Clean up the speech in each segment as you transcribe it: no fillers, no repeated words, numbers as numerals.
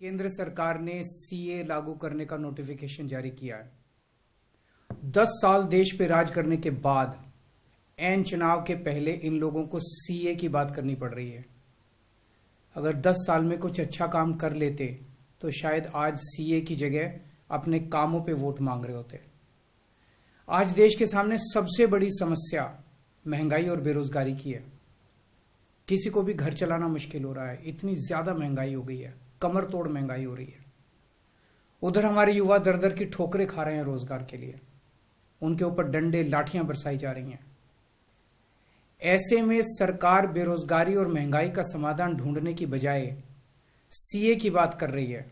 केंद्र सरकार ने सीए लागू करने का नोटिफिकेशन जारी किया है। 10 साल देश पे राज करने के बाद ऐन चुनाव के पहले इन लोगों को सीए की बात करनी पड़ रही है। अगर 10 साल में कुछ अच्छा काम कर लेते तो शायद आज सीए की जगह अपने कामों पे वोट मांग रहे होते। आज देश के सामने सबसे बड़ी समस्या महंगाई और बेरोजगारी की है। किसी को भी घर चलाना मुश्किल हो रहा है, इतनी ज्यादा महंगाई हो गई है, कमर तोड़ महंगाई हो रही है। उधर हमारे युवा दर दर की ठोकरें खा रहे हैं रोजगार के लिए, उनके ऊपर डंडे लाठियां बरसाई जा रही हैं। ऐसे में सरकार बेरोजगारी और महंगाई का समाधान ढूंढने की बजाय सीए की बात कर रही है,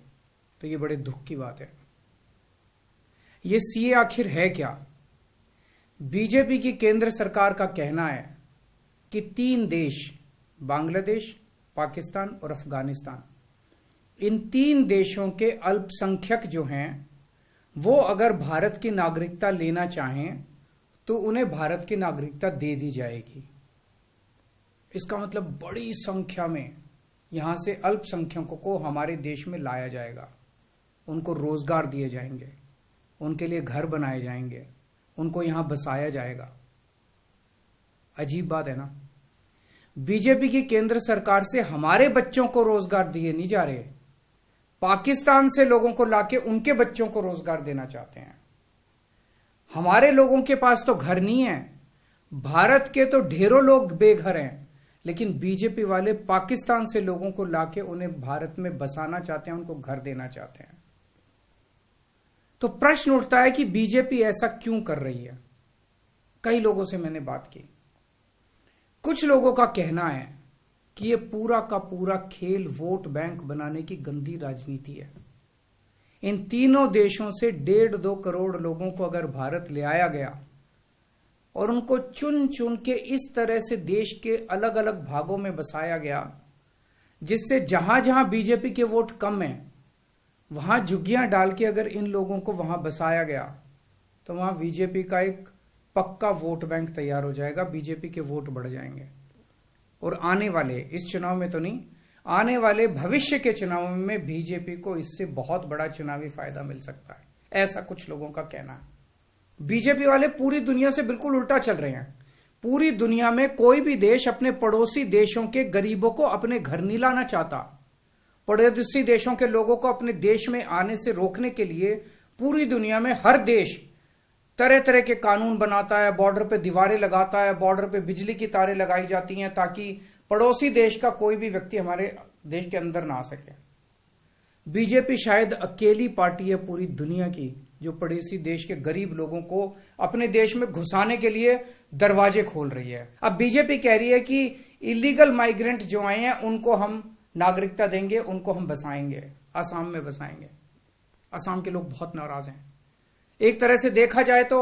तो ये बड़े दुख की बात है। ये सीए आखिर है क्या? बीजेपी की केंद्र सरकार का कहना है कि 3 देश, बांग्लादेश, पाकिस्तान और अफगानिस्तान, इन 3 देशों के अल्पसंख्यक जो हैं वो अगर भारत की नागरिकता लेना चाहें तो उन्हें भारत की नागरिकता दे दी जाएगी। इसका मतलब बड़ी संख्या में यहां से अल्पसंख्यकों को हमारे देश में लाया जाएगा, उनको रोजगार दिए जाएंगे, उनके लिए घर बनाए जाएंगे, उनको यहां बसाया जाएगा। अजीब बात है ना। बीजेपी की केंद्र सरकार से हमारे बच्चों को रोजगार दिए नहीं जा रहे, पाकिस्तान से लोगों को लाके उनके बच्चों को रोजगार देना चाहते हैं। हमारे लोगों के पास तो घर नहीं है, भारत के तो ढेरों लोग बेघर हैं, लेकिन बीजेपी वाले पाकिस्तान से लोगों को लाके उन्हें भारत में बसाना चाहते हैं, उनको घर देना चाहते हैं। तो प्रश्न उठता है कि बीजेपी ऐसा क्यों कर रही है। कई लोगों से मैंने बात की, कुछ लोगों का कहना है कि ये पूरा का पूरा खेल वोट बैंक बनाने की गंदी राजनीति है। इन तीनों देशों से 1.5-2 करोड़ लोगों को अगर भारत ले आया गया और उनको चुन चुन के इस तरह से देश के अलग अलग भागों में बसाया गया, जिससे जहां जहां बीजेपी के वोट कम है वहां झुग्गियां डाल के अगर इन लोगों को वहां बसाया गया तो वहां बीजेपी का एक पक्का वोट बैंक तैयार हो जाएगा, बीजेपी के वोट बढ़ जाएंगे। और आने वाले इस चुनाव में तो नहीं, आने वाले भविष्य के चुनाव में बीजेपी को इससे बहुत बड़ा चुनावी फायदा मिल सकता है, ऐसा कुछ लोगों का कहना है। बीजेपी वाले पूरी दुनिया से बिल्कुल उल्टा चल रहे हैं। पूरी दुनिया में कोई भी देश अपने पड़ोसी देशों के गरीबों को अपने घर नहीं लाना चाहता। पड़ोसी देशों के लोगों को अपने देश में आने से रोकने के लिए पूरी दुनिया में हर देश तरह तरह के कानून बनाता है, बॉर्डर पे दीवारें लगाता है, बॉर्डर पे बिजली की तारें लगाई जाती हैं ताकि पड़ोसी देश का कोई भी व्यक्ति हमारे देश के अंदर ना आ सके। बीजेपी शायद अकेली पार्टी है पूरी दुनिया की जो पड़ोसी देश के गरीब लोगों को अपने देश में घुसाने के लिए दरवाजे खोल रही है। अब बीजेपी कह रही है कि इलीगल माइग्रेंट जो आए हैं उनको हम नागरिकता देंगे, उनको हम बसाएंगे, असम में बसाएंगे। असम के लोग बहुत नाराज हैं। एक तरह से देखा जाए तो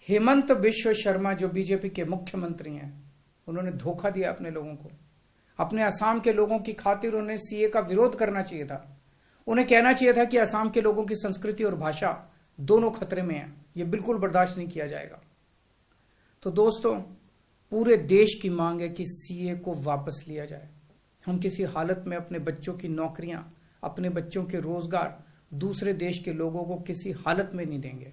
हेमंत बिश्व शर्मा जो बीजेपी के मुख्यमंत्री हैं, उन्होंने धोखा दिया अपने लोगों को। अपने असम के लोगों की खातिर उन्हें सीए का विरोध करना चाहिए था। उन्हें कहना चाहिए था कि असम के लोगों की संस्कृति और भाषा दोनों खतरे में है, यह बिल्कुल बर्दाश्त नहीं किया जाएगा। तो दोस्तों, पूरे देश की मांग है कि सीए को वापस लिया जाए। हम किसी हालत में अपने बच्चों की नौकरियां, अपने बच्चों के रोजगार दूसरे देश के लोगों को किसी हालत में नहीं देंगे।